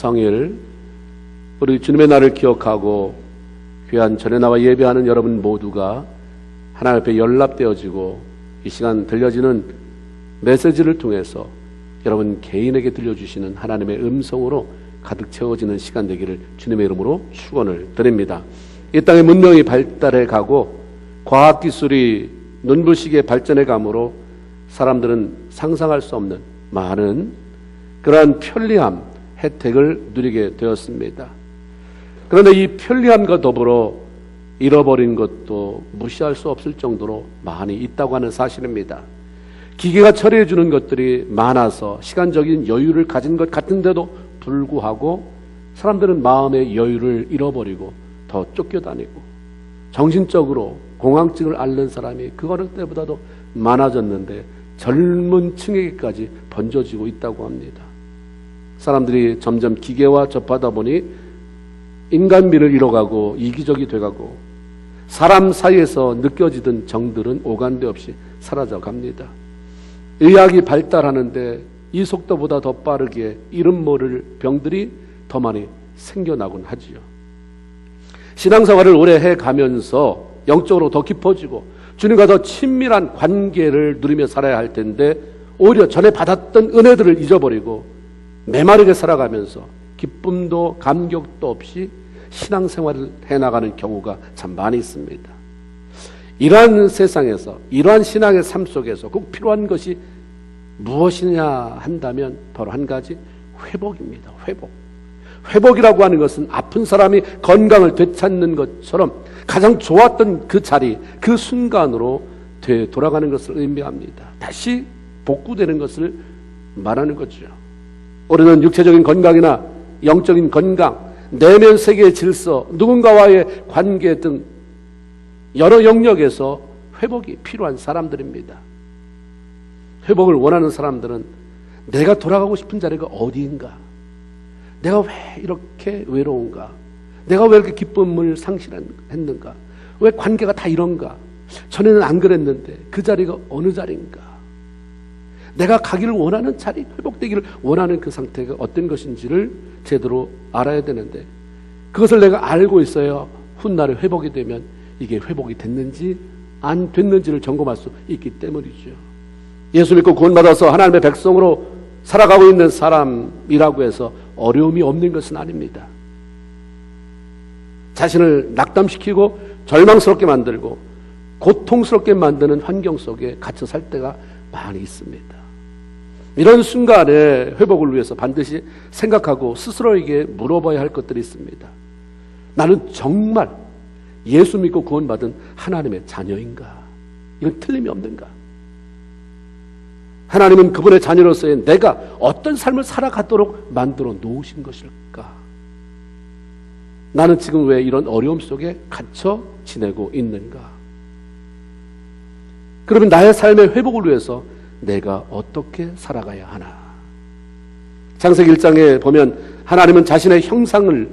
성일, 우리 주님의 날을 기억하고 귀한 전에 나와 예배하는 여러분 모두가 하나님 앞에 연락되어지고 이 시간 들려지는 메시지를 통해서 여러분 개인에게 들려주시는 하나님의 음성으로 가득 채워지는 시간 되기를 주님의 이름으로 축원을 드립니다. 이 땅의 문명이 발달해 가고 과학기술이 눈부시게 발전해 가므로 사람들은 상상할 수 없는 많은 그러한 편리함, 혜택을 누리게 되었습니다. 그런데 이 편리함과 더불어 잃어버린 것도 무시할 수 없을 정도로 많이 있다고 하는 사실입니다. 기계가 처리해 주는 것들이 많아서 시간적인 여유를 가진 것 같은데도 불구하고 사람들은 마음의 여유를 잃어버리고 더 쫓겨다니고 정신적으로 공황증을 앓는 사람이 그 어느 때보다도 많아졌는데 젊은 층에게까지 번져지고 있다고 합니다. 사람들이 점점 기계와 접하다 보니 인간미를 잃어가고 이기적이 돼가고 사람 사이에서 느껴지던 정들은 오간데 없이 사라져갑니다. 의학이 발달하는데 이 속도보다 더 빠르게 이름 모를 병들이 더 많이 생겨나곤 하지요. 신앙생활을 오래 해가면서 영적으로 더 깊어지고 주님과 더 친밀한 관계를 누리며 살아야 할 텐데 오히려 전에 받았던 은혜들을 잊어버리고 메마르게 살아가면서 기쁨도 감격도 없이 신앙생활을 해나가는 경우가 참 많이 있습니다. 이러한 세상에서 이러한 신앙의 삶 속에서 꼭 필요한 것이 무엇이냐 한다면 바로 한 가지, 회복입니다. 회복이라고 하는 것은 아픈 사람이 건강을 되찾는 것처럼 가장 좋았던 그 자리, 그 순간으로 되돌아가는 것을 의미합니다. 다시 복구되는 것을 말하는 거죠. 우리는 육체적인 건강이나 영적인 건강, 내면 세계의 질서, 누군가와의 관계 등 여러 영역에서 회복이 필요한 사람들입니다. 회복을 원하는 사람들은 내가 돌아가고 싶은 자리가 어디인가? 내가 왜 이렇게 외로운가? 내가 왜 이렇게 기쁨을 상실했는가? 왜 관계가 다 이런가? 전에는 안 그랬는데 그 자리가 어느 자리인가? 내가 가기를 원하는 자리, 회복되기를 원하는 그 상태가 어떤 것인지를 제대로 알아야 되는데 그것을 내가 알고 있어야 훗날에 회복이 되면 이게 회복이 됐는지 안 됐는지를 점검할 수 있기 때문이죠. 예수 믿고 구원받아서 하나님의 백성으로 살아가고 있는 사람이라고 해서 어려움이 없는 것은 아닙니다. 자신을 낙담시키고 절망스럽게 만들고 고통스럽게 만드는 환경 속에 갇혀 살 때가 많이 있습니다. 이런 순간에 회복을 위해서 반드시 생각하고 스스로에게 물어봐야 할 것들이 있습니다. 나는 정말 예수 믿고 구원받은 하나님의 자녀인가? 이건 틀림이 없는가? 하나님은 그분의 자녀로서의 내가 어떤 삶을 살아가도록 만들어 놓으신 것일까? 나는 지금 왜 이런 어려움 속에 갇혀 지내고 있는가? 그러면 나의 삶의 회복을 위해서 내가 어떻게 살아가야 하나? 창세기 1장에 보면 하나님은 자신의 형상을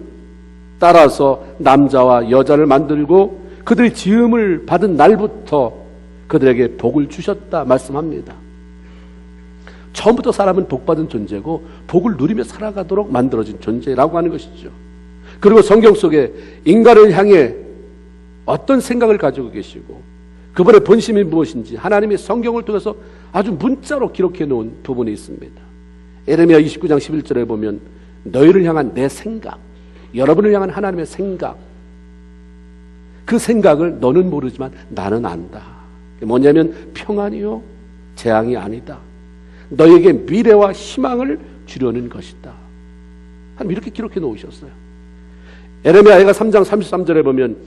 따라서 남자와 여자를 만들고 그들이 지음을 받은 날부터 그들에게 복을 주셨다 말씀합니다. 처음부터 사람은 복받은 존재고 복을 누리며 살아가도록 만들어진 존재라고 하는 것이죠. 그리고 성경 속에 인간을 향해 어떤 생각을 가지고 계시고 그분의 본심이 무엇인지 하나님의 성경을 통해서 아주 문자로 기록해 놓은 부분이 있습니다. 에레미야 29장 11절에 보면 너희를 향한 내 생각, 여러분을 향한 하나님의 생각, 그 생각을 너는 모르지만 나는 안다. 뭐냐면 평안이요 재앙이 아니다. 너에게 미래와 희망을 주려는 것이다. 이렇게 기록해 놓으셨어요. 에레미야가 3장 33절에 보면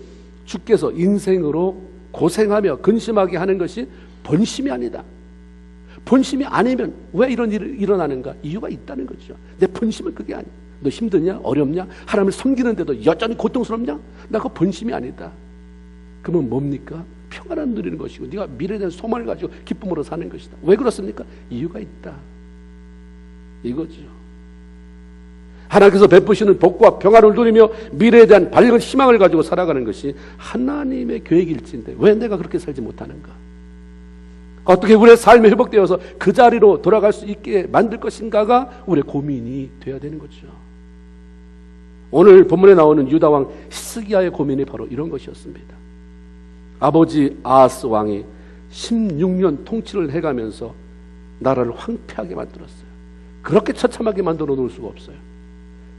주께서 인생으로 고생하며 근심하게 하는 것이 본심이 아니다. 본심이 아니면 왜 이런 일이 일어나는가? 이유가 있다는 거죠. 내 본심은 그게 아니야. 너 힘드냐? 어렵냐? 하나님을 섬기는데도 여전히 고통스럽냐? 나 그거 본심이 아니다. 그러면 뭡니까? 평안을 누리는 것이고 네가 미래에 대한 소망을 가지고 기쁨으로 사는 것이다. 왜 그렇습니까? 이유가 있다. 이거죠. 하나님께서 베푸시는 복과 평안을 누리며 미래에 대한 밝은 희망을 가지고 살아가는 것이 하나님의 계획일지인데 왜 내가 그렇게 살지 못하는가? 어떻게 우리의 삶이 회복되어서 그 자리로 돌아갈 수 있게 만들 것인가가 우리의 고민이 되어야 되는 거죠. 오늘 본문에 나오는 유다왕 히스기야의 고민이 바로 이런 것이었습니다. 아버지 아하스 왕이 16년 통치를 해가면서 나라를 황폐하게 만들었어요. 그렇게 처참하게 만들어 놓을 수가 없어요.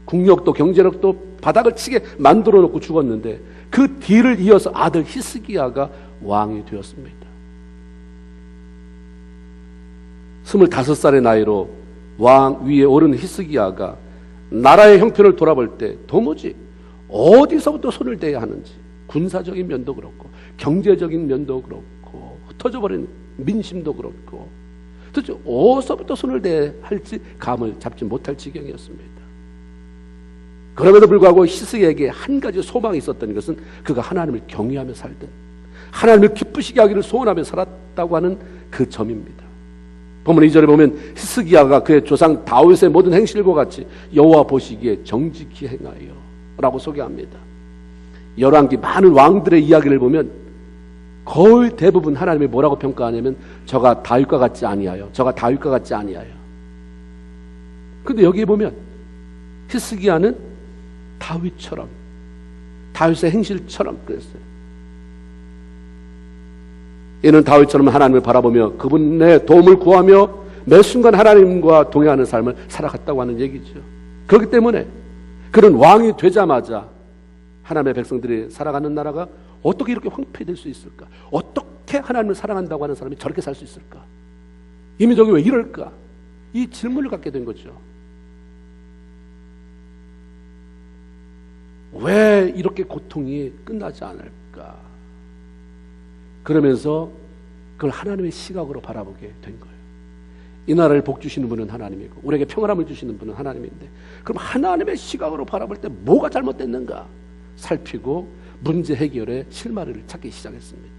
국력도 경제력도 바닥을 치게 만들어 놓고 죽었는데 그 뒤를 이어서 아들 히스기야가 왕이 되었습니다. 25살의 나이로 왕 위에 오른 히스기야가 나라의 형편을 돌아볼 때 도무지 어디서부터 손을 대야 하는지, 군사적인 면도 그렇고 경제적인 면도 그렇고 흩어져버린 민심도 그렇고 도대체 어디서부터 손을 대야 할지 감을 잡지 못할 지경이었습니다. 그럼에도 불구하고 히스기야에게 한 가지 소망이 있었던 것은 그가 하나님을 경외하며 살든 하나님을 기쁘시게 하기를 소원하며 살았다고 하는 그 점입니다. 본문 2절에 보면 히스기야가 그의 조상 다윗의 모든 행실과 같이 여호와 보시기에 정직히 행하여 라고 소개합니다. 열왕기 많은 왕들의 이야기를 보면 거의 대부분 하나님이 뭐라고 평가하냐면 저가 다윗과 같지 아니하여, 저가 다윗과 같지 아니하여. 근데 여기에 보면 히스기야는 다윗처럼, 다윗의 행실처럼 그랬어요. 이는 다윗처럼 하나님을 바라보며 그분의 도움을 구하며 매 순간 하나님과 동행하는 삶을 살아갔다고 하는 얘기죠. 그렇기 때문에 그는 왕이 되자마자 하나님의 백성들이 살아가는 나라가 어떻게 이렇게 황폐될 수 있을까? 어떻게 하나님을 사랑한다고 하는 사람이 저렇게 살 수 있을까? 이 민족이 왜 이럴까? 이 질문을 갖게 된 거죠. 왜 이렇게 고통이 끝나지 않을까? 그러면서 그걸 하나님의 시각으로 바라보게 된 거예요. 이 나라를 복 주시는 분은 하나님이고 우리에게 평안함을 주시는 분은 하나님인데 그럼 하나님의 시각으로 바라볼 때 뭐가 잘못됐는가 살피고 문제 해결의 실마리를 찾기 시작했습니다.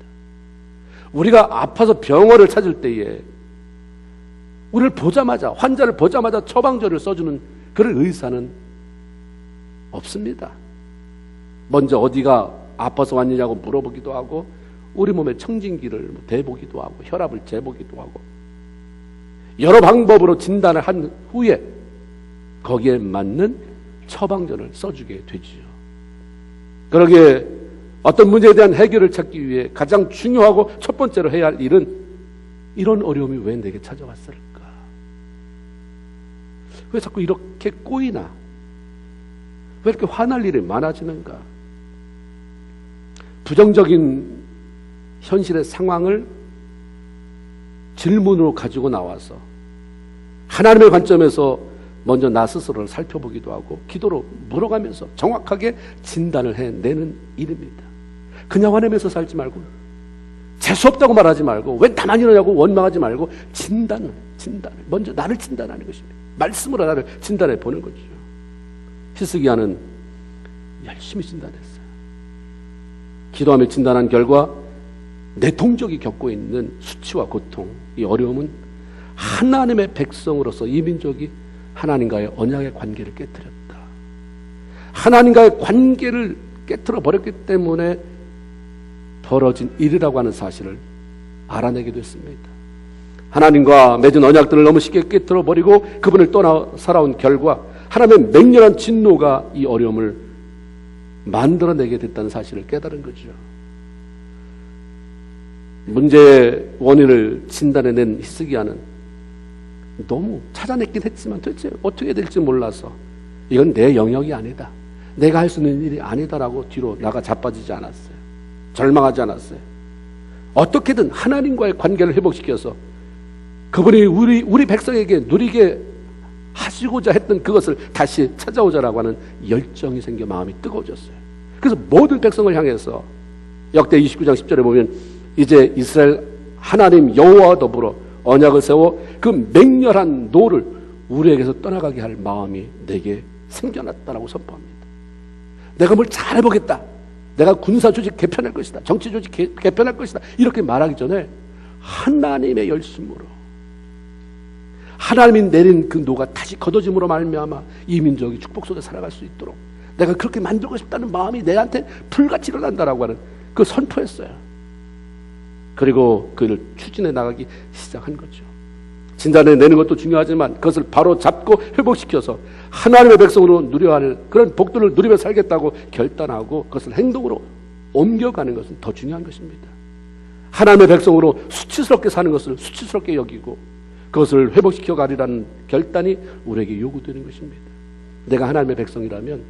우리가 아파서 병원을 찾을 때에 우리를 보자마자, 환자를 보자마자 처방전을 써주는 그런 의사는 없습니다. 먼저 어디가 아파서 왔느냐고 물어보기도 하고 우리 몸의 청진기를 대보기도 하고 혈압을 재보기도 하고 여러 방법으로 진단을 한 후에 거기에 맞는 처방전을 써주게 되지요. 그러기에 어떤 문제에 대한 해결을 찾기 위해 가장 중요하고 첫 번째로 해야 할 일은 이런 어려움이 왜 내게 찾아왔을까? 왜 자꾸 이렇게 꼬이나? 왜 이렇게 화날 일이 많아지는가? 부정적인 현실의 상황을 질문으로 가지고 나와서 하나님의 관점에서 먼저 나 스스로를 살펴보기도 하고 기도로 물어가면서 정확하게 진단을 해내는 일입니다. 그냥 화내면서 살지 말고 재수없다고 말하지 말고 왜 나만 이러냐고 원망하지 말고 진단을 먼저 나를 진단하는 것입니다. 말씀으로 나를 진단해 보는 거죠. 히스기야는 열심히 진단했어요. 기도하며 진단한 결과 내 동족이 겪고 있는 수치와 고통, 이 어려움은 하나님의 백성으로서 이 민족이 하나님과의 언약의 관계를 깨뜨렸다. 하나님과의 관계를 깨뜨려 버렸기 때문에 벌어진 일이라고 하는 사실을 알아내게 됐습니다. 하나님과 맺은 언약들을 너무 쉽게 깨뜨려 버리고 그분을 떠나 살아온 결과 하나님의 맹렬한 진노가 이 어려움을 만들어내게 됐다는 사실을 깨달은 거죠. 문제의 원인을 진단해낸 히스기야는 너무 찾아냈긴 했지만 도대체 어떻게 될지 몰라서 이건 내 영역이 아니다, 내가 할 수 있는 일이 아니다라고 뒤로 나가 자빠지지 않았어요. 절망하지 않았어요. 어떻게든 하나님과의 관계를 회복시켜서 그분이 우리 백성에게 누리게 하시고자 했던 그것을 다시 찾아오자라고 하는 열정이 생겨 마음이 뜨거워졌어요. 그래서 모든 백성을 향해서 역대 29장 10절에 보면 이제 이스라엘 하나님 여호와와 더불어 언약을 세워 그 맹렬한 노를 우리에게서 떠나가게 할 마음이 내게 생겨났다라고 선포합니다. 내가 뭘 잘해보겠다, 내가 군사 조직 개편할 것이다, 정치 조직 개편할 것이다 이렇게 말하기 전에 하나님의 열심으로 하나님이 내린 그 노가 다시 거둬짐으로 말미암아 이 민족이 축복 속에 살아갈 수 있도록 내가 그렇게 만들고 싶다는 마음이 내한테 불같이 일어난다라고 하는 그 선포했어요. 그리고 그를 추진해 나가기 시작한 거죠. 진단해 내는 것도 중요하지만 그것을 바로 잡고 회복시켜서 하나님의 백성으로 누려야 할 그런 복들을 누리며 살겠다고 결단하고 그것을 행동으로 옮겨가는 것은 더 중요한 것입니다. 하나님의 백성으로 수치스럽게 사는 것을 수치스럽게 여기고 그것을 회복시켜 가리라는 결단이 우리에게 요구되는 것입니다. 내가 하나님의 백성이라면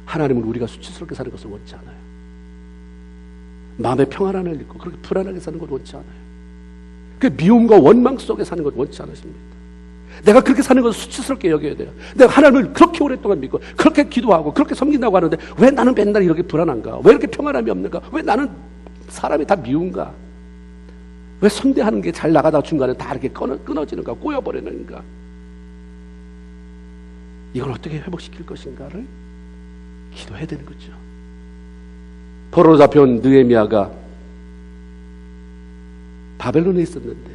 하나님은 우리가 수치스럽게 사는 것을 원치 않아요. 마음의 평안함을 잃고 그렇게 불안하게 사는 것 원치 않아요. 그 미움과 원망 속에 사는 것 원치 않으십니다. 내가 그렇게 사는 것을 수치스럽게 여겨야 돼요. 내가 하나님을 그렇게 오랫동안 믿고 그렇게 기도하고 그렇게 섬긴다고 하는데 왜 나는 맨날 이렇게 불안한가? 왜 이렇게 평안함이 없는가? 왜 나는 사람이 다 미운가? 왜 선대하는 게 잘 나가다가 중간에 다 이렇게 끊어지는가? 꼬여버리는가? 이걸 어떻게 회복시킬 것인가를 기도해야 되는 거죠. 포로로 잡혀온 느헤미야가 바벨론에 있었는데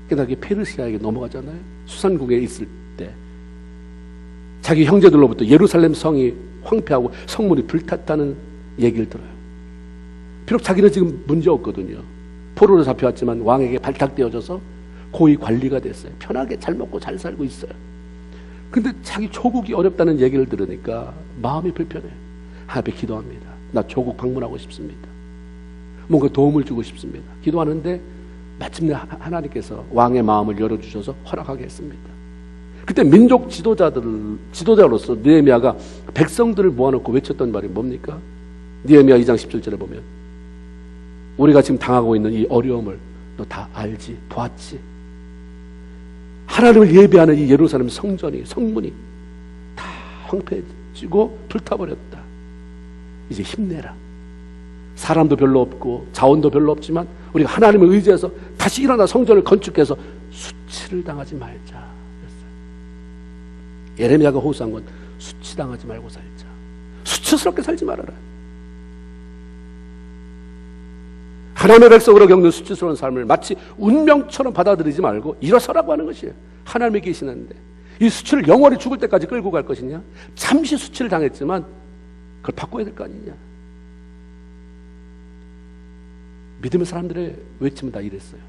그다음에 페르시아에게 넘어가잖아요. 수산국에 있을 때 자기 형제들로부터 예루살렘 성이 황폐하고 성문이 불탔다는 얘기를 들어요. 비록 자기는 지금 문제 없거든요. 포로로 잡혀왔지만 왕에게 발탁되어져서 고위 관리가 됐어요. 편하게 잘 먹고 잘 살고 있어요. 근데 자기 조국이 어렵다는 얘기를 들으니까 마음이 불편해요. 하나님께 기도합니다. 나 조국 방문하고 싶습니다. 뭔가 도움을 주고 싶습니다. 기도하는데 마침내 하나님께서 왕의 마음을 열어주셔서 허락하게 했습니다. 그때 민족 지도자로서 느헤미야가 백성들을 모아놓고 외쳤던 말이 뭡니까? 느헤미야 2장 17절에 보면 우리가 지금 당하고 있는 이 어려움을 너 다 알지, 보았지. 하나님을 예배하는 이 예루살렘 성문이 다 황폐해지고 불타버렸다. 이제 힘내라. 사람도 별로 없고 자원도 별로 없지만 우리가 하나님을 의지해서 다시 일어나 성전을 건축해서 수치를 당하지 말자 그랬어요. 예레미야가 호소한 건 수치당하지 말고 살자. 수치스럽게 살지 말아라. 하나님의 백성으로 겪는 수치스러운 삶을 마치 운명처럼 받아들이지 말고 일어서라고 하는 것이에요. 하나님이 계시는데 이 수치를 영원히 죽을 때까지 끌고 갈 것이냐? 잠시 수치를 당했지만 그걸 바꿔야 될 거 아니냐? 믿음의 사람들의 외침은 다 이랬어요.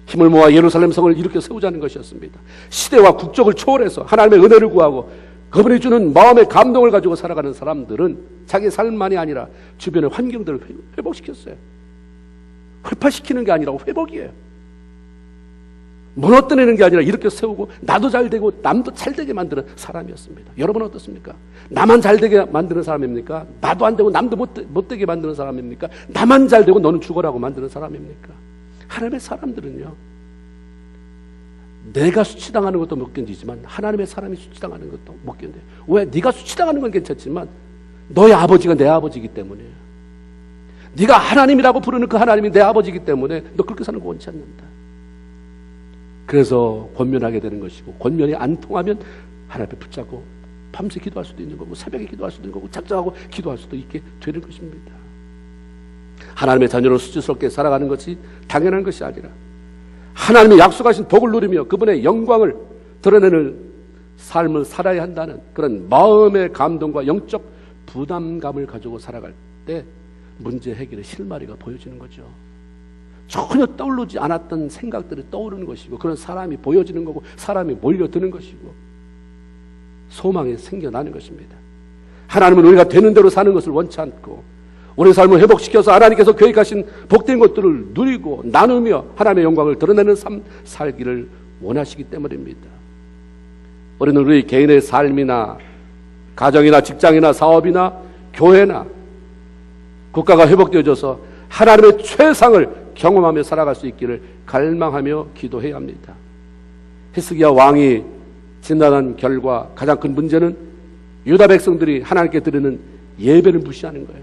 힘을 모아 예루살렘 성을 일으켜 세우자는 것이었습니다. 시대와 국적을 초월해서 하나님의 은혜를 구하고 그분이 주는 마음의 감동을 가지고 살아가는 사람들은 자기 삶만이 아니라 주변의 환경들을 회복시켰어요. 회파시키는 게 아니라 회복이에요. 무너뜨리는 게 아니라 이렇게 세우고 나도 잘 되고 남도 잘 되게 만드는 사람이었습니다. 여러분 어떻습니까? 나만 잘 되게 만드는 사람입니까? 나도 안 되고 남도 못 되게 만드는 사람입니까? 나만 잘 되고 너는 죽어라고 만드는 사람입니까? 하나님의 사람들은요, 내가 수치당하는 것도 못 견디지만 하나님의 사람이 수치당하는 것도 못 견뎌요. 왜? 네가 수치당하는 건 괜찮지만 너의 아버지가 내 아버지이기 때문이에요. 네가 하나님이라고 부르는 그 하나님이 내 아버지이기 때문에 너 그렇게 사는 거 원치 않는다. 그래서 권면하게 되는 것이고, 권면이 안 통하면 하나님 앞에 붙잡고 밤새 기도할 수도 있는 거고, 새벽에 기도할 수도 있는 거고, 작정하고 기도할 수도 있게 되는 것입니다. 하나님의 자녀로 수치스럽게 살아가는 것이 당연한 것이 아니라 하나님이 약속하신 복을 누리며 그분의 영광을 드러내는 삶을 살아야 한다는 그런 마음의 감동과 영적 부담감을 가지고 살아갈 때 문제 해결의 실마리가 보여지는 거죠. 전혀 떠오르지 않았던 생각들이 떠오르는 것이고, 그런 사람이 보여지는 거고, 사람이 몰려드는 것이고, 소망이 생겨나는 것입니다. 하나님은 우리가 되는 대로 사는 것을 원치 않고 우리 삶을 회복시켜서 하나님께서 계획하신 복된 것들을 누리고 나누며 하나님의 영광을 드러내는 삶 살기를 원하시기 때문입니다. 우리는 우리 개인의 삶이나 가정이나 직장이나 사업이나 교회나 국가가 회복되어져서 하나님의 최상을 경험하며 살아갈 수 있기를 갈망하며 기도해야 합니다. 히스기야 왕이 진단한 결과 가장 큰 문제는 유다 백성들이 하나님께 드리는 예배를 무시하는 거예요.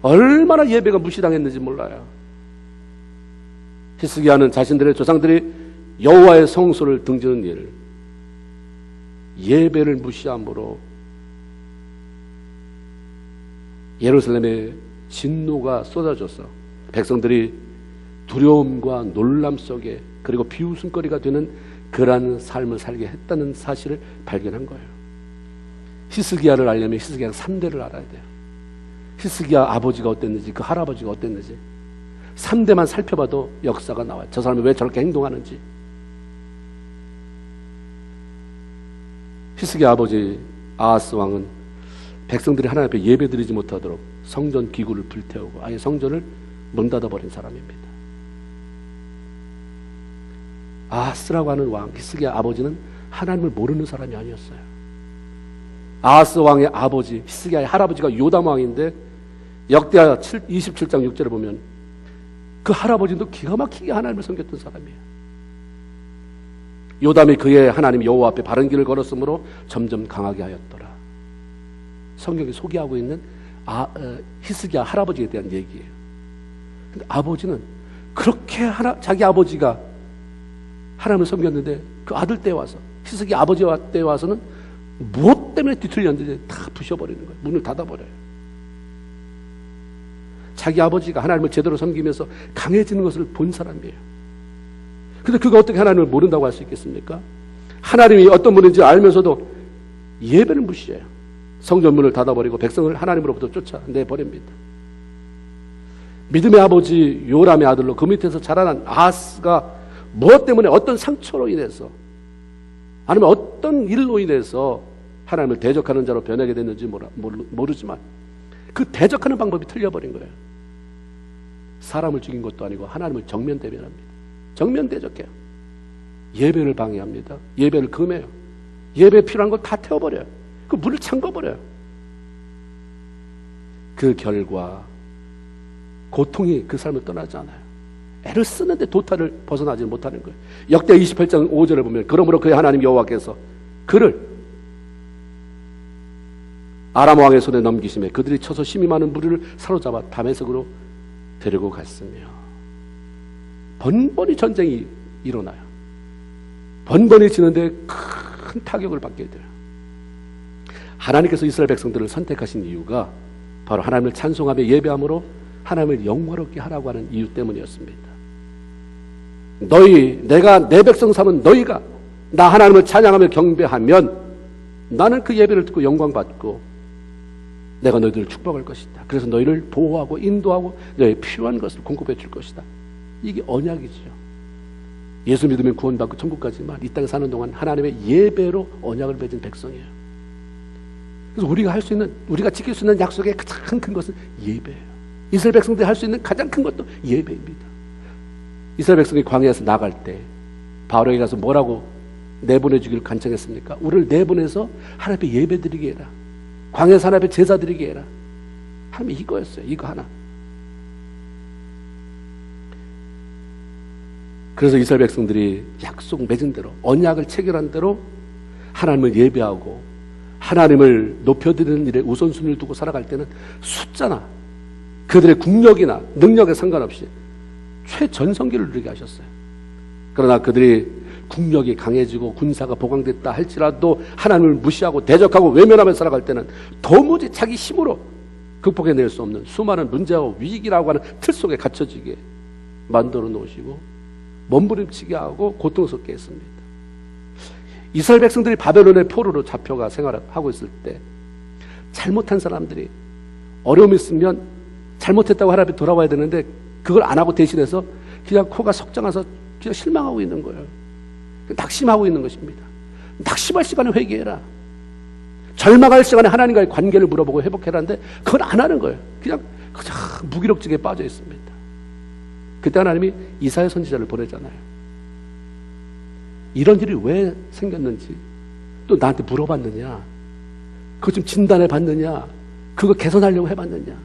얼마나 예배가 무시당했는지 몰라요. 히스기야는 자신들의 조상들이 여호와의 성소를 등지는 일, 예배를 무시함으로 예루살렘에 진노가 쏟아져서 백성들이 두려움과 놀람 속에 그리고 비웃음거리가 되는 그러한 삶을 살게 했다는 사실을 발견한 거예요. 히스기야를 알려면 히스기야 3대를 알아야 돼요. 히스기야 아버지가 어땠는지, 그 할아버지가 어땠는지, 3대만 살펴봐도 역사가 나와요. 저 사람이 왜 저렇게 행동하는지. 히스기야 아버지 아하스 왕은 백성들이 하나님 앞에 예배드리지 못하도록 성전 기구를 불태우고 아예 성전을 문 닫아버린 사람입니다. 아하스라고 하는 왕, 히스기야 아버지는 하나님을 모르는 사람이 아니었어요. 아하스 왕의 아버지, 히스기야의 할아버지가 요담 왕인데 역대하 27장 6절을 보면 그 할아버지도 기가 막히게 하나님을 섬겼던 사람이에요. 요담이 그의 하나님 여호와 앞에 바른 길을 걸었으므로 점점 강하게 하였더라. 성경이 소개하고 있는 히스기야 할아버지에 대한 얘기예요. 근데 아버지는 그렇게 자기 아버지가 하나님을 섬겼는데 그 아들 때 와서 히스기야 아버지 때 와서는 무엇 때문에 뒤틀렸는지 다 부셔버리는 거예요. 문을 닫아버려요. 자기 아버지가 하나님을 제대로 섬기면서 강해지는 것을 본 사람이에요. 근데 그가 어떻게 하나님을 모른다고 할 수 있겠습니까? 하나님이 어떤 분인지 알면서도 예배를 무시해요. 성전문을 닫아버리고 백성을 하나님으로부터 쫓아내버립니다. 믿음의 아버지 요람의 아들로 그 밑에서 자라난 아하스가 무엇 때문에 어떤 상처로 인해서 아니면 어떤 일로 인해서 하나님을 대적하는 자로 변하게 됐는지 모르지만 그 대적하는 방법이 틀려버린 거예요. 사람을 죽인 것도 아니고 하나님을 정면 대면합니다. 정면 대적해요. 예배를 방해합니다. 예배를 금해요. 예배에 필요한 걸 다 태워버려요. 그 물을 잠궈버려요. 그 결과 고통이 그 삶을 떠나지 않아요. 애를 쓰는데 도탈을 벗어나지 못하는 거예요. 역대 28장 5절을 보면 그러므로 그의 하나님 여호와께서 그를 아람 왕의 손에 넘기심에 그들이 쳐서 심히 많은 무리를 사로잡아 다메섹으로 데리고 갔으며 번번이 전쟁이 일어나요. 번번이 지는데 큰 타격을 받게 돼요. 하나님께서 이스라엘 백성들을 선택하신 이유가 바로 하나님을 찬송하며 예배함으로 하나님을 영화롭게 하라고 하는 이유 때문이었습니다. 내가 내 백성 삼은 너희가 나 하나님을 찬양하며 경배하면 나는 그 예배를 듣고 영광받고 내가 너희들을 축복할 것이다. 그래서 너희를 보호하고 인도하고 너희의 필요한 것을 공급해 줄 것이다. 이게 언약이죠. 예수 믿으면 구원받고 천국 가지만 이 땅에 사는 동안 하나님의 예배로 언약을 맺은 백성이에요. 그래서 우리가 지킬 수 있는 약속의 가장 큰 것은 예배예요. 이스라엘 백성들이 할 수 있는 가장 큰 것도 예배입니다. 이스라엘 백성이 광야에서 나갈 때 바로에게 가서 뭐라고 내보내주기를 간청했습니까? 우리를 내보내서 하나님 앞에 예배 드리게 해라. 광야에서 하나님 앞에 제사 드리게 해라. 하나님 이거였어요. 이거 하나. 그래서 이스라엘 백성들이 약속 맺은 대로 언약을 체결한 대로 하나님을 예배하고 하나님을 높여드리는 일에 우선순위를 두고 살아갈 때는 숫자나 그들의 국력이나 능력에 상관없이 최전성기를 누리게 하셨어요. 그러나 그들이 국력이 강해지고 군사가 보강됐다 할지라도 하나님을 무시하고 대적하고 외면하며 살아갈 때는 도무지 자기 힘으로 극복해낼 수 없는 수많은 문제와 위기라고 하는 틀 속에 갇혀지게 만들어 놓으시고 몸부림치게 하고 고통스럽게 했습니다. 이스라엘 백성들이 바벨론의 포로로 잡혀가 생활하고 있을 때 잘못한 사람들이 어려움이 있으면 잘못했다고 하나님 앞에 돌아와야 되는데 그걸 안 하고 대신해서 그냥 코가 석장해서 그냥 실망하고 있는 거예요. 낙심하고 있는 것입니다. 낙심할 시간에 회개해라. 절망할 시간에 하나님과의 관계를 물어보고 회복해라는데 그걸 안 하는 거예요. 그냥 무기력증에 빠져 있습니다. 그때 하나님이 이사야 선지자를 보내잖아요. 이런 일이 왜 생겼는지 또 나한테 물어봤느냐, 그거 좀 진단해 봤느냐, 그거 개선하려고 해봤느냐,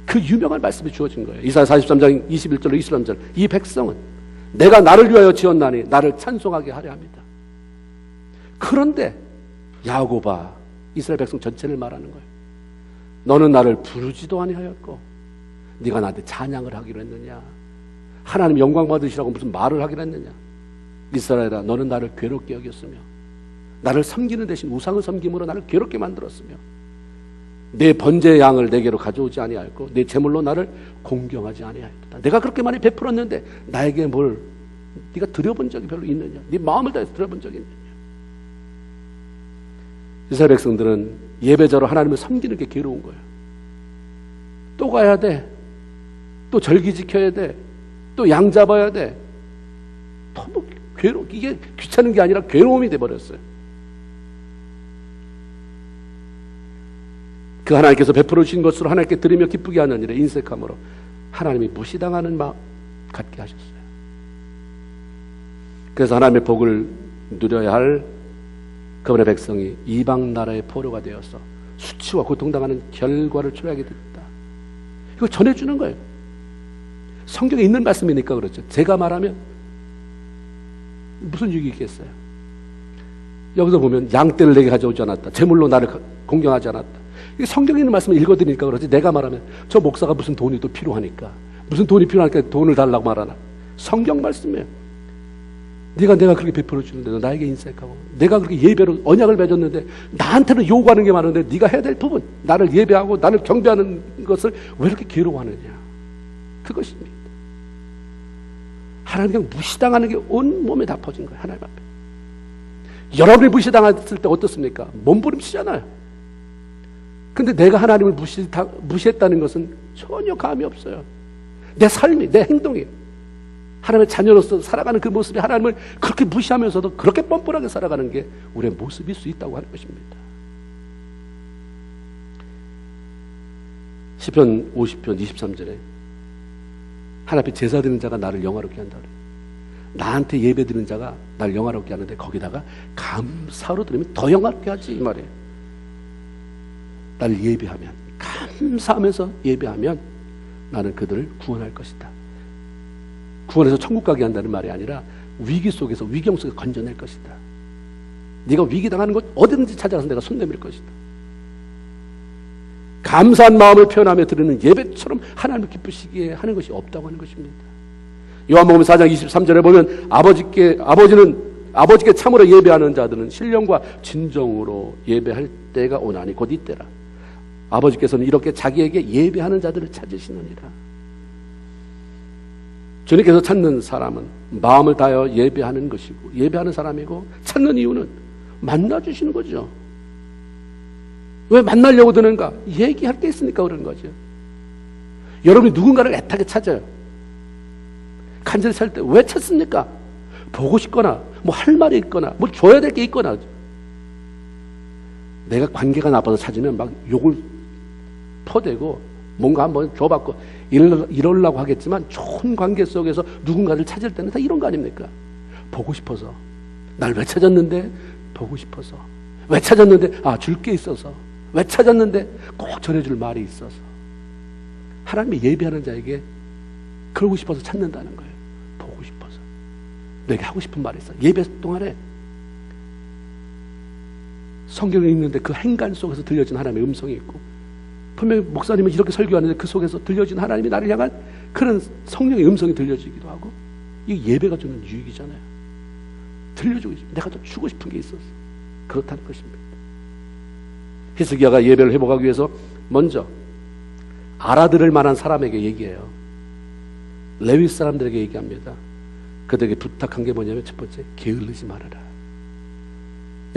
그 유명한 말씀이 주어진 거예요. 이사야 43장 21절로 23절. 이 백성은 내가 나를 위하여 지었나니 나를 찬송하게 하려 합니다. 그런데 야곱아, 이스라엘 백성 전체를 말하는 거예요. 너는 나를 부르지도 아니하였고 네가 나한테 찬양을 하기로 했느냐, 하나님 영광 받으시라고 무슨 말을 하기로 했느냐. 이스라엘아, 너는 나를 괴롭게 여겼으며 나를 섬기는 대신 우상을 섬김으로 나를 괴롭게 만들었으며 내 번제의 양을 내게로 가져오지 아니하였고 내 제물로 나를 공경하지 아니하였다. 내가 그렇게 많이 베풀었는데 나에게 뭘 네가 드려본 적이 별로 있느냐, 네 마음을 다해서 드려본 적이 있느냐. 이스라엘 백성들은 예배자로 하나님을 섬기는 게 괴로운 거예요. 또 가야 돼. 또 절기 지켜야 돼. 또 양 잡아야 돼. 너무 이게 귀찮은 게 아니라 괴로움이 돼버렸어요. 그 하나님께서 베풀어 주신 것으로 하나님께 드리며 기쁘게 하는 일에 인색함으로 하나님이 무시당하는 마음 갖게 하셨어요. 그래서 하나님의 복을 누려야 할 그분의 백성이 이방 나라의 포로가 되어서 수치와 고통당하는 결과를 초래하게 됐다. 이거 전해주는 거예요. 성경에 있는 말씀이니까 그렇죠. 제가 말하면 무슨 유익이 있겠어요? 여기서 보면 양떼를 내게 가져오지 않았다. 제물로 나를 공경하지 않았다. 이게 성경에 있는 말씀을 읽어드리니까 그렇지. 내가 말하면 저 목사가 무슨 돈이 또 필요하니까, 무슨 돈이 필요하니까 돈을 달라고 말하나. 성경 말씀이에요. 내가 그렇게 베풀어 주는데 너 나에게 인색하고, 내가 그렇게 예배로 언약을 맺었는데 나한테는 요구하는 게 많은데 네가 해야 될 부분, 나를 예배하고 나를 경배하는 것을 왜 이렇게 괴로워하느냐. 그것입니다. 하나님 그냥 무시당하는 게 온몸에 다 퍼진 거예요. 하나님 앞에. 여러분이 무시당했을 때 어떻습니까? 몸부림치잖아요. 근데 내가 하나님을 무시했다는 것은 전혀 감이 없어요. 내 삶이, 내 행동이, 하나님의 자녀로서 살아가는 그 모습이 하나님을 그렇게 무시하면서도 그렇게 뻔뻔하게 살아가는 게 우리의 모습일 수 있다고 하는 것입니다. 시편 50편 23절에 하나님 앞에 제사 드리는 자가 나를 영화롭게 한다 그래요. 나한테 예배 드리는 자가 나를 영화롭게 하는데 거기다가 감사로 드리면 더 영화롭게 하지, 이 말이에요. 나를 예배하면, 감사하면서 예배하면 나는 그들을 구원할 것이다. 구원해서 천국 가게 한다는 말이 아니라 위기 속에서, 위경 속에서 건져낼 것이다. 네가 위기 당하는 곳 어디든지 찾아가서 내가 손 내밀 것이다. 감사한 마음을 표현하며 드리는 예배처럼 하나님을 기쁘시게 하는 것이 없다고 하는 것입니다. 요한복음 4장 23절에 보면 아버지께 참으로 예배하는 자들은 신령과 진정으로 예배할 때가 오나니 곧 이때라. 아버지께서는 이렇게 자기에게 예배하는 자들을 찾으시느니라. 주님께서 찾는 사람은 마음을 다하여 예배하는 것이고, 예배하는 사람이고, 찾는 이유는 만나주시는 거죠. 왜 만나려고 드는가? 얘기할 게 있으니까 그런 거죠. 여러분이 누군가를 애타게 찾아요. 간절히 찾을 때 왜 찾습니까? 보고 싶거나, 뭐 할 말이 있거나, 뭐 줘야 될 게 있거나. 내가 관계가 나빠서 찾으면 막 욕을 퍼대고 뭔가 한번 줘받고 이러려고 하겠지만, 좋은 관계 속에서 누군가를 찾을 때는 다 이런 거 아닙니까? 보고 싶어서. 날 왜 찾았는데? 보고 싶어서. 왜 찾았는데? 아, 줄 게 있어서. 왜 찾았는데? 꼭 전해줄 말이 있어서. 하나님이 예배하는 자에게 그러고 싶어서 찾는다는 거예요. 보고 싶어서. 내게 하고 싶은 말이 있어. 예배 동안에 성경을 읽는데 그 행간 속에서 들려진 하나님의 음성이 있고, 분명히 목사님은 이렇게 설교하는데 그 속에서 들려진 하나님이 나를 향한 그런 성령의 음성이 들려지기도 하고, 이게 예배가 주는 유익이잖아요. 들려주고 싶어. 내가 더 주고 싶은 게 있어서 그렇다는 것입니다. 히스기야가 예배를 회복하기 위해서 먼저 알아들을 만한 사람에게 얘기해요. 레위 사람들에게 얘기합니다. 그들에게 부탁한 게 뭐냐면, 첫 번째, 게을르지 말아라.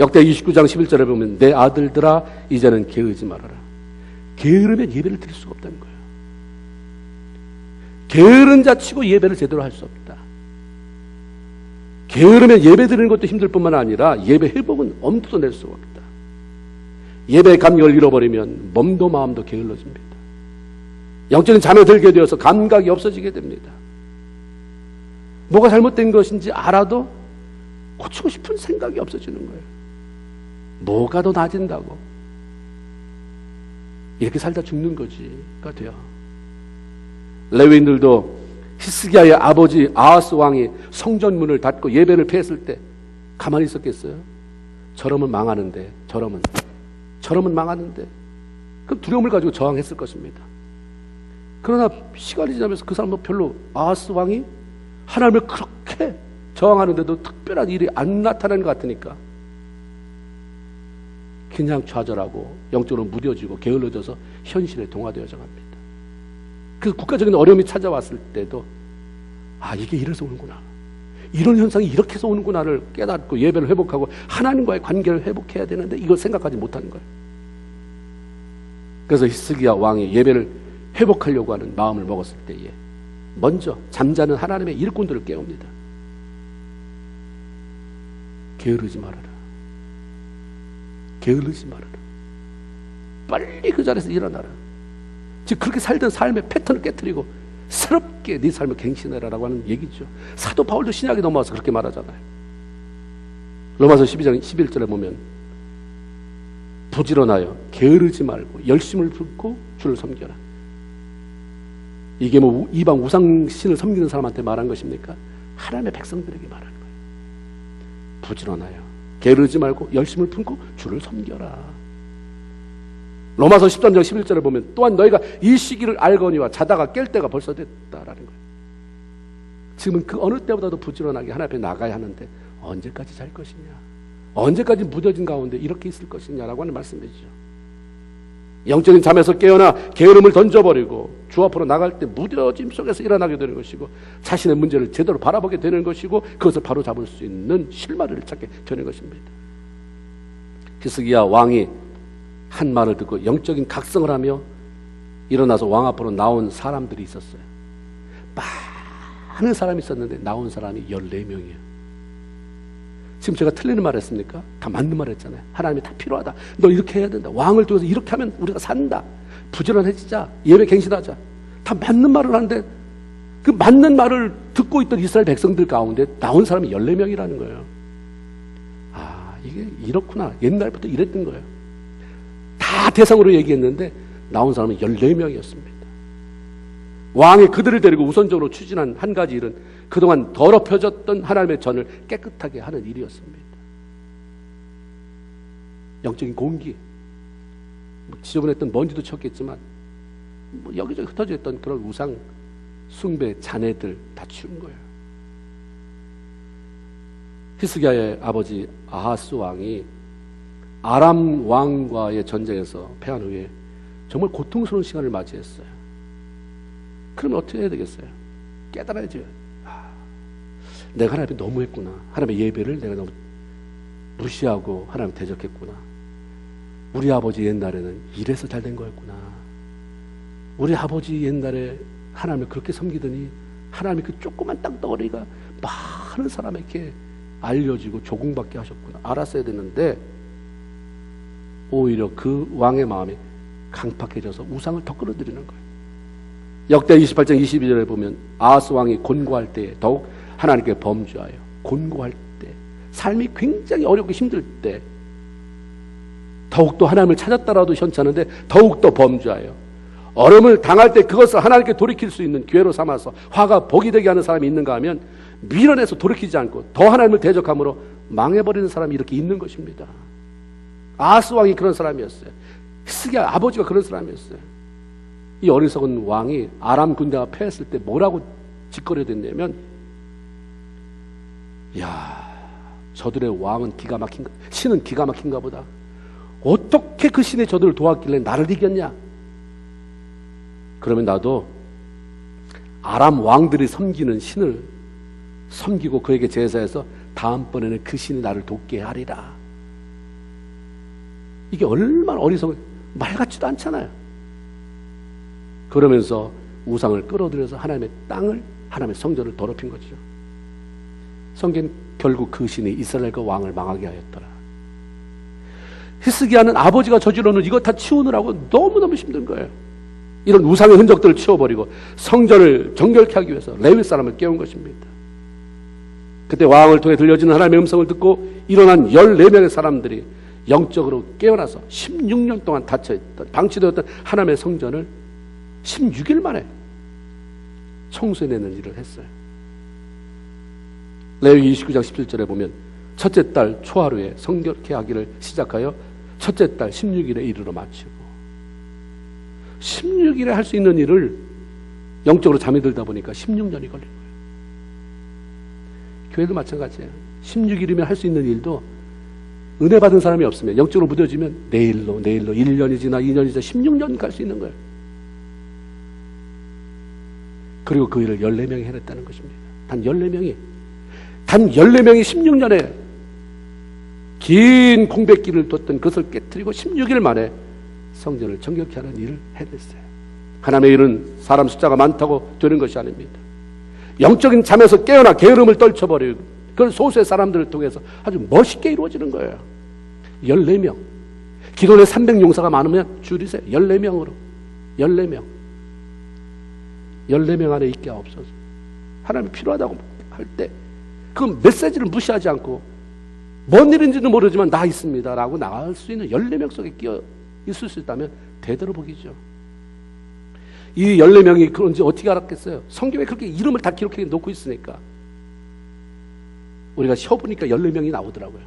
역대 29장 11절에 보면 내 아들들아 이제는 게으르지 말아라. 게으르면 예배를 드릴 수가 없다는 거예요. 게으른 자치고 예배를 제대로 할 수 없다. 게으르면 예배 드리는 것도 힘들 뿐만 아니라 예배 회복은 엄두도 낼 수가 없다. 예배의 감격을 잃어버리면 몸도 마음도 게을러집니다. 영적인 잠에 들게 되어서 감각이 없어지게 됩니다. 뭐가 잘못된 것인지 알아도 고치고 싶은 생각이 없어지는 거예요. 뭐가 더 나아진다고 이렇게 살다 죽는 거지가 돼요. 레위인들도 히스기야의 아버지 아하스 왕이 성전문을 닫고 예배를 폐했을 때 가만히 있었겠어요? 저러면 망하는데, 저러면 망하는데, 그 두려움을 가지고 저항했을 것입니다. 그러나 시간이 지나면서 그 사람은 별로, 아하스 왕이 하나님을 그렇게 저항하는데도 특별한 일이 안 나타나는 것 같으니까 그냥 좌절하고 영적으로 무뎌지고 게을러져서 현실에 동화되어져 갑니다. 그 국가적인 어려움이 찾아왔을 때도, 아, 이게 이래서 오는구나, 이런 현상이 이렇게 해서 오는구나를 깨닫고 예배를 회복하고 하나님과의 관계를 회복해야 되는데 이걸 생각하지 못하는 거예요. 그래서 히스기야 왕이 예배를 회복하려고 하는 마음을 먹었을 때에 먼저 잠자는 하나님의 일꾼들을 깨웁니다. 게으르지 말아라. 게으르지 말아라. 빨리 그 자리에서 일어나라. 즉 그렇게 살던 삶의 패턴을 깨트리고 새롭게 네 삶을 갱신해라라고 하는 얘기죠. 사도 바울도 신약에 넘어와서 그렇게 말하잖아요. 로마서 12장 11절에 보면 부지런하여 게으르지 말고 열심을 품고 주를 섬겨라. 이게 뭐 이방 우상신을 섬기는 사람한테 말한 것입니까? 하나님의 백성들에게 말하는 거예요. 부지런하여 게으르지 말고 열심을 품고 주를 섬겨라. 로마서 13장 11절에 보면 또한 너희가 이 시기를 알거니와 자다가 깰 때가 벌써 됐다라는 거예요. 지금은 그 어느 때보다도 부지런하게 하나님 앞에 나가야 하는데 언제까지 잘 것이냐, 언제까지 무뎌진 가운데 이렇게 있을 것이냐라고 하는 말씀이죠. 영적인 잠에서 깨어나 게으름을 던져버리고 주 앞으로 나갈 때 무뎌짐 속에서 일어나게 되는 것이고 자신의 문제를 제대로 바라보게 되는 것이고 그것을 바로 잡을 수 있는 실마리를 찾게 되는 것입니다. 히스기야 왕이 한 말을 듣고 영적인 각성을 하며 일어나서 왕 앞으로 나온 사람들이 있었어요. 많은 사람이 있었는데 나온 사람이 14명이에요. 지금 제가 틀리는 말 했습니까? 다 맞는 말 했잖아요. 하나님이 다 필요하다. 너 이렇게 해야 된다. 왕을 통해서 이렇게 하면 우리가 산다. 부지런해지자. 예배 갱신하자. 다 맞는 말을 하는데 그 맞는 말을 듣고 있던 이스라엘 백성들 가운데 나온 사람이 14명이라는 거예요. 아, 이게 이렇구나. 옛날부터 이랬던 거예요. 다 대상으로 얘기했는데 나온 사람은 14명이었습니다. 왕이 그들을 데리고 우선적으로 추진한 한 가지 일은 그동안 더럽혀졌던 하나님의 전을 깨끗하게 하는 일이었습니다. 영적인 공기, 지저분했던 먼지도 쳤겠지만 여기저기 흩어져 있던 그런 우상 숭배 잔해들 다 치운 거예요. 히스기야의 아버지 아하스 왕이 아람 왕과의 전쟁에서 패한 후에 정말 고통스러운 시간을 맞이했어요. 그러면 어떻게 해야 되겠어요? 깨달아야죠. 내가 하나님 앞에 너무했구나. 하나님의 예배를 내가 너무 무시하고 하나님 대적했구나. 우리 아버지 옛날에는 이래서 잘 된 거였구나. 우리 아버지 옛날에 하나님을 그렇게 섬기더니 하나님이 그 조그만 땅덩어리가 많은 사람에게 알려지고 조공받게 하셨구나. 알았어야 되는데 오히려 그 왕의 마음이 강팍해져서 우상을 더 끌어들이는 거예요. 역대 28장 22절에 보면 아하스 왕이 곤고할 때에 더욱 하나님께 범죄하여, 곤고할 때, 삶이 굉장히 어렵고 힘들 때 더욱더 하나님을 찾았다라도 현찮은데 더욱더 범죄하여 어려움을 당할 때 그것을 하나님께 돌이킬 수 있는 기회로 삼아서 화가 복이 되게 하는 사람이 있는가 하면 밀어내서 돌이키지 않고 더 하나님을 대적함으로 망해버리는 사람이 이렇게 있는 것입니다. 아하스 왕이 그런 사람이었어요. 히스기야 아버지가 그런 사람이었어요. 이 어리석은 왕이 아람 군대가 패했을 때 뭐라고 짓거려 댔냐면, 야, 저들의 왕은 기가 막힌가, 신은 기가 막힌가 보다. 어떻게 그 신이 저들을 도왔길래 나를 이겼냐? 그러면 나도 아람 왕들이 섬기는 신을 섬기고 그에게 제사해서 다음번에는 그 신이 나를 돕게 하리라. 이게 얼마나 어리석은, 말 같지도 않잖아요. 그러면서 우상을 끌어들여서 하나님의 땅을, 하나님의 성전을 더럽힌 거죠. 성경 결국 그 신이 이스라엘과 왕을 망하게 하였더라. 히스기야는 아버지가 저지르는 이것 다 치우느라고 너무너무 힘든 거예요. 이런 우상의 흔적들을 치워버리고 성전을 정결케 하기 위해서 레위 사람을 깨운 것입니다. 그때 왕을 통해 들려지는 하나님의 음성을 듣고 일어난 14명의 사람들이 영적으로 깨어나서 16년 동안 닫혀있던, 방치되었던 하나님의 성전을 16일 만에 청소해내는 일을 했어요. 레위 29장 17절에 보면 첫째 달 초하루에 성결케 하기를 시작하여 첫째 달 16일에 이르러 마치고, 16일에 할 수 있는 일을 영적으로 잠이 들다 보니까 16년이 걸린 거예요. 교회도 마찬가지예요. 16일이면 할 수 있는 일도 은혜 받은 사람이 없으면, 영적으로 무뎌지면 내일로 1년이 지나 2년이 지나 16년 갈 수 있는 거예요. 그리고 그 일을 14명이 해냈다는 것입니다. 단 14명이 16년에 긴 공백기를 뒀던 그것을 깨뜨리고 16일 만에 성전을 정결케 하는 일을 해냈어요. 하나님의 일은 사람 숫자가 많다고 되는 것이 아닙니다. 영적인 잠에서 깨어나 게으름을 떨쳐버리고 그걸 소수의 사람들을 통해서 아주 멋있게 이루어지는 거예요. 14명. 기도에 300용사가 많으면 줄이세요. 14명으로. 14명. 14명 안에 있게 하옵소서. 하나님이 필요하다고 할 때 그 메시지를 무시하지 않고 뭔 일인지는 모르지만 나 있습니다 라고 나갈 수 있는 14명 속에 끼어 있을 수 있다면 대대로 복이죠. 이 14명이 그런지 어떻게 알았겠어요? 성경에 그렇게 이름을 다 기록해 놓고 있으니까. 우리가 쉬어보니까 14명이 나오더라고요.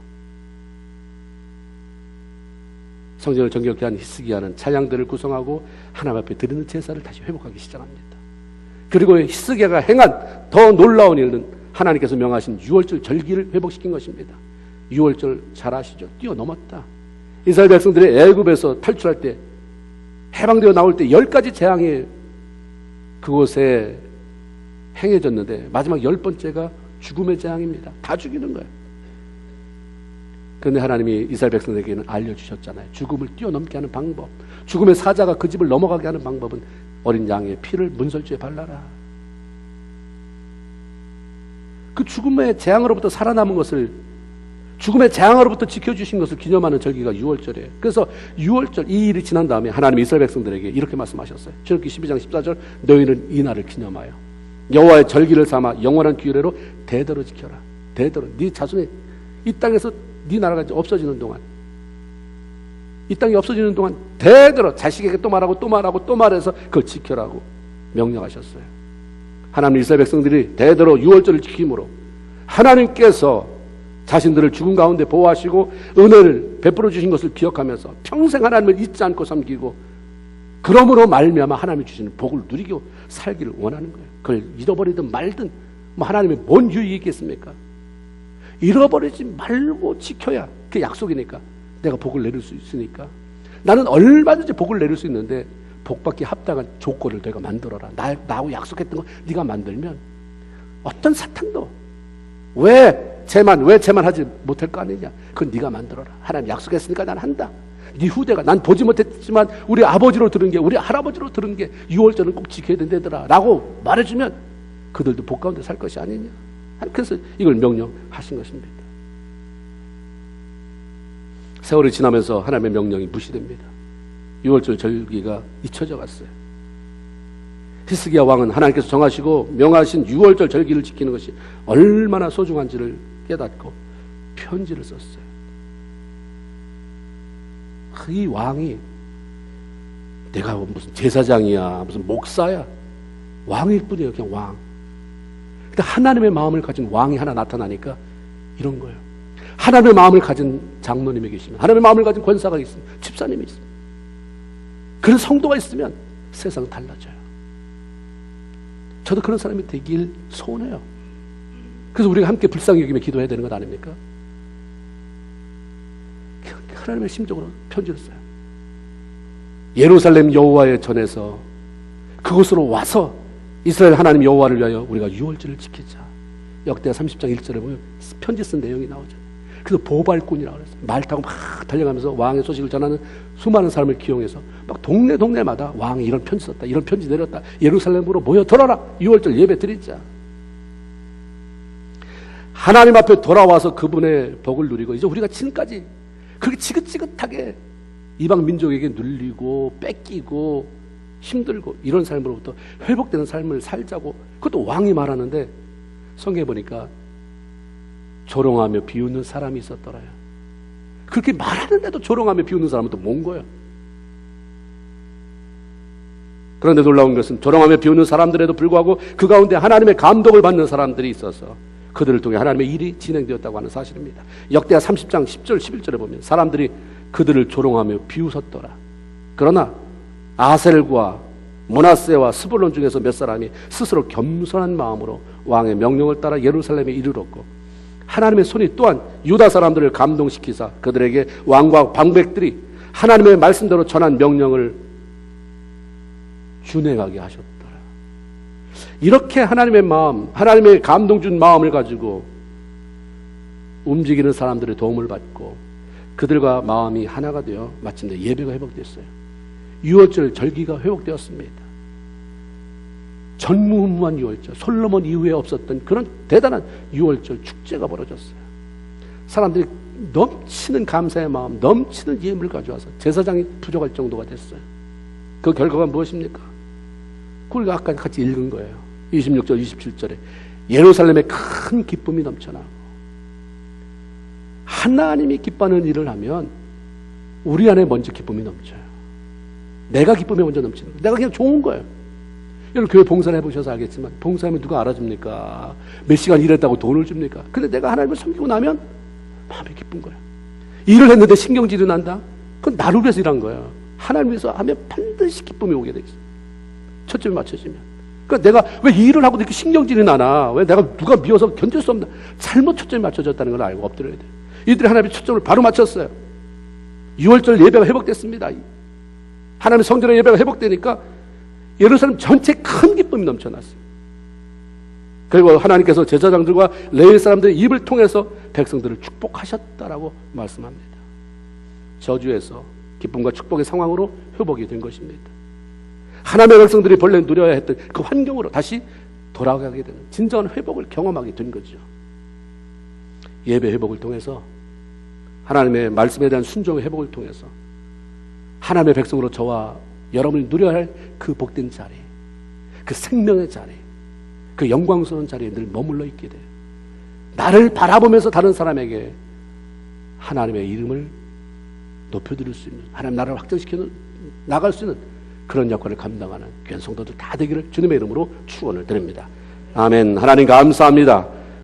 성전을 정결케 한 히스기야는 찬양들을 구성하고 하나님 앞에 드리는 제사를 다시 회복하기 시작합니다. 그리고 히스기야가 행한 더 놀라운 일은 하나님께서 명하신 유월절 절기를 회복시킨 것입니다. 유월절 잘 아시죠? 뛰어넘었다. 이스라엘 백성들이 애굽에서 탈출할 때 해방되어 나올 때 10가지 재앙이 그곳에 행해졌는데 마지막 10번째가 죽음의 재앙입니다. 다 죽이는 거예요. 그런데 하나님이 이스라엘 백성에게는 알려주셨잖아요. 죽음을 뛰어넘게 하는 방법, 죽음의 사자가 그 집을 넘어가게 하는 방법은 어린 양의 피를 문설주에 발라라. 그 죽음의 재앙으로부터 살아남은 것을, 죽음의 재앙으로부터 지켜주신 것을 기념하는 절기가 유월절이에요. 그래서 유월절 이 일이 지난 다음에 하나님이 이스라엘 백성들에게 이렇게 말씀하셨어요. 출애굽기 12장 14절 너희는 이 날을 기념하여 여호와의 절기를 삼아 영원한 규례로 대대로 지켜라. 대대로 네 자손이 이 땅에서 네 나라가 없어지는 동안, 이 땅이 없어지는 동안 대대로 자식에게 또 말하고 또 말하고 또 말해서 그걸 지켜라고 명령하셨어요. 하나님 이스라엘 백성들이 대대로 유월절을 지킴으로 하나님께서 자신들을 죽음 가운데 보호하시고 은혜를 베풀어 주신 것을 기억하면서 평생 하나님을 잊지 않고 섬기고 그러므로 말미암아 하나님이 주시는 복을 누리고 살기를 원하는 거예요. 그걸 잃어버리든 말든 뭐 하나님의 뭔 유익이 있겠습니까? 잃어버리지 말고 지켜야 그게 약속이니까 내가 복을 내릴 수 있으니까 나는 얼마든지 복을 내릴 수 있는데 복받기 합당한 조건을 내가 만들어라. 나하고 약속했던 거 네가 만들면 어떤 사탕도 왜 쟤만 하지 못할 거 아니냐. 그건 네가 만들어라. 하나님 약속했으니까 난 한다. 네 후대가 난 보지 못했지만 우리 아버지로 들은 게 우리 할아버지로 들은 게 유월절은 꼭 지켜야 된다더라 라고 말해주면 그들도 복 가운데 살 것이 아니냐. 그래서 이걸 명령하신 것입니다. 세월이 지나면서 하나님의 명령이 무시됩니다. 유월절 절기가 잊혀져 갔어요. 히스기야 왕은 하나님께서 정하시고 명하신 유월절 절기를 지키는 것이 얼마나 소중한지를 깨닫고 편지를 썼어요. 이 왕이 내가 무슨 제사장이야 무슨 목사야, 왕일 뿐이에요. 그냥 왕. 근데 하나님의 마음을 가진 왕이 하나 나타나니까 이런 거예요. 하나님의 마음을 가진 장로님이 계시면, 하나님의 마음을 가진 권사가 있으면, 집사님이 있으면, 그런 성도가 있으면 세상은 달라져요. 저도 그런 사람이 되길 소원해요. 그래서 우리가 함께 불쌍히 여기며 기도해야 되는 것 아닙니까? 하나님의 심적으로 편지를 써요. 예루살렘 여호와의 전에서 그곳으로 와서 이스라엘 하나님 여호와를 위하여 우리가 유월절을 지키자. 역대하 30장 1절에 보면 편지 쓴 내용이 나오잖아요. 그래서 보발꾼이라고 그랬어요. 말 타고 막 달려가면서 왕의 소식을 전하는 수많은 사람을 기용해서 막 동네마다 왕이 이런 편지 썼다, 이런 편지 내렸다, 예루살렘으로 모여들어라, 유월절 예배 드리자. 하나님 앞에 돌아와서 그분의 복을 누리고 이제 우리가 지금까지 그렇게 지긋지긋하게 이방 민족에게 눌리고 뺏기고 힘들고 이런 삶으로부터 회복되는 삶을 살자고, 그것도 왕이 말하는데 성경에 보니까 조롱하며 비웃는 사람이 있었더라요. 그렇게 말하는데도 조롱하며 비웃는 사람은 또 뭔 거예요? 그런데 놀라운 것은 조롱하며 비웃는 사람들에도 불구하고 그 가운데 하나님의 감동을 받는 사람들이 있어서 그들을 통해 하나님의 일이 진행되었다고 하는 사실입니다. 역대하 30장 10절 11절에 보면 사람들이 그들을 조롱하며 비웃었더라. 그러나 아셀과 므낫세와 스불론 중에서 몇 사람이 스스로 겸손한 마음으로 왕의 명령을 따라 예루살렘에 이르렀고 하나님의 손이 또한 유다 사람들을 감동시키사 그들에게 왕과 방백들이 하나님의 말씀대로 전한 명령을 준행하게 하셨더라. 이렇게 하나님의 마음, 하나님의 감동 준 마음을 가지고 움직이는 사람들의 도움을 받고 그들과 마음이 하나가 되어 마침내 예배가 회복됐어요. 유월절 절기가 회복되었습니다. 전무후무한 유월절, 솔로몬 이후에 없었던 그런 대단한 유월절 축제가 벌어졌어요. 사람들이 넘치는 감사의 마음, 넘치는 예물을 가져와서 제사장이 부족할 정도가 됐어요. 그 결과가 무엇입니까? 그걸 아까 같이 읽은 거예요. 26절, 27절에 예루살렘에 큰 기쁨이 넘쳐나고, 하나님이 기뻐하는 일을 하면 우리 안에 먼저 기쁨이 넘쳐요. 내가 기쁨이 먼저 넘치는 거예요. 내가 그냥 좋은 거예요. 여러분 교회 봉사를 해보셔서 알겠지만, 봉사하면 누가 알아줍니까? 몇 시간 일했다고 돈을 줍니까? 근데 내가 하나님을 섬기고 나면 마음이 기쁜 거야. 일을 했는데 신경질이 난다? 그건 나를 위해서 일한 거야. 하나님 위해서 하면 반드시 기쁨이 오게 돼 있어. 초점이 맞춰지면. 그러니까 내가 왜 이 일을 하고도 이렇게 신경질이 나나? 왜 내가 누가 미워서 견딜 수 없나? 잘못 초점이 맞춰졌다는 걸 알고 엎드려야 돼. 이들이 하나님의 초점을 바로 맞췄어요. 6월절 예배가 회복됐습니다. 하나님의 성전의 예배가 회복되니까 예루살렘 전체 큰 기쁨이 넘쳐났어요. 그리고 하나님께서 제사장들과 레위 사람들의 입을 통해서 백성들을 축복하셨다라고 말씀합니다. 저주에서 기쁨과 축복의 상황으로 회복이 된 것입니다. 하나님의 백성들이 본래 누려야 했던 그 환경으로 다시 돌아가게 되는 진정한 회복을 경험하게 된 거죠. 예배 회복을 통해서, 하나님의 말씀에 대한 순종의 회복을 통해서 하나님의 백성으로 저와 여러분이 누려야 할 그 복된 자리, 그 생명의 자리, 그 영광스러운 자리에 늘 머물러 있게 돼요. 나를 바라보면서 다른 사람에게 하나님의 이름을 높여드릴 수 있는, 하나님 나라를 확장시켜 나갈 수 있는 그런 역할을 감당하는 귀한 성도들 다 되기를 주님의 이름으로 축원을 드립니다. 아멘. 하나님 감사합니다.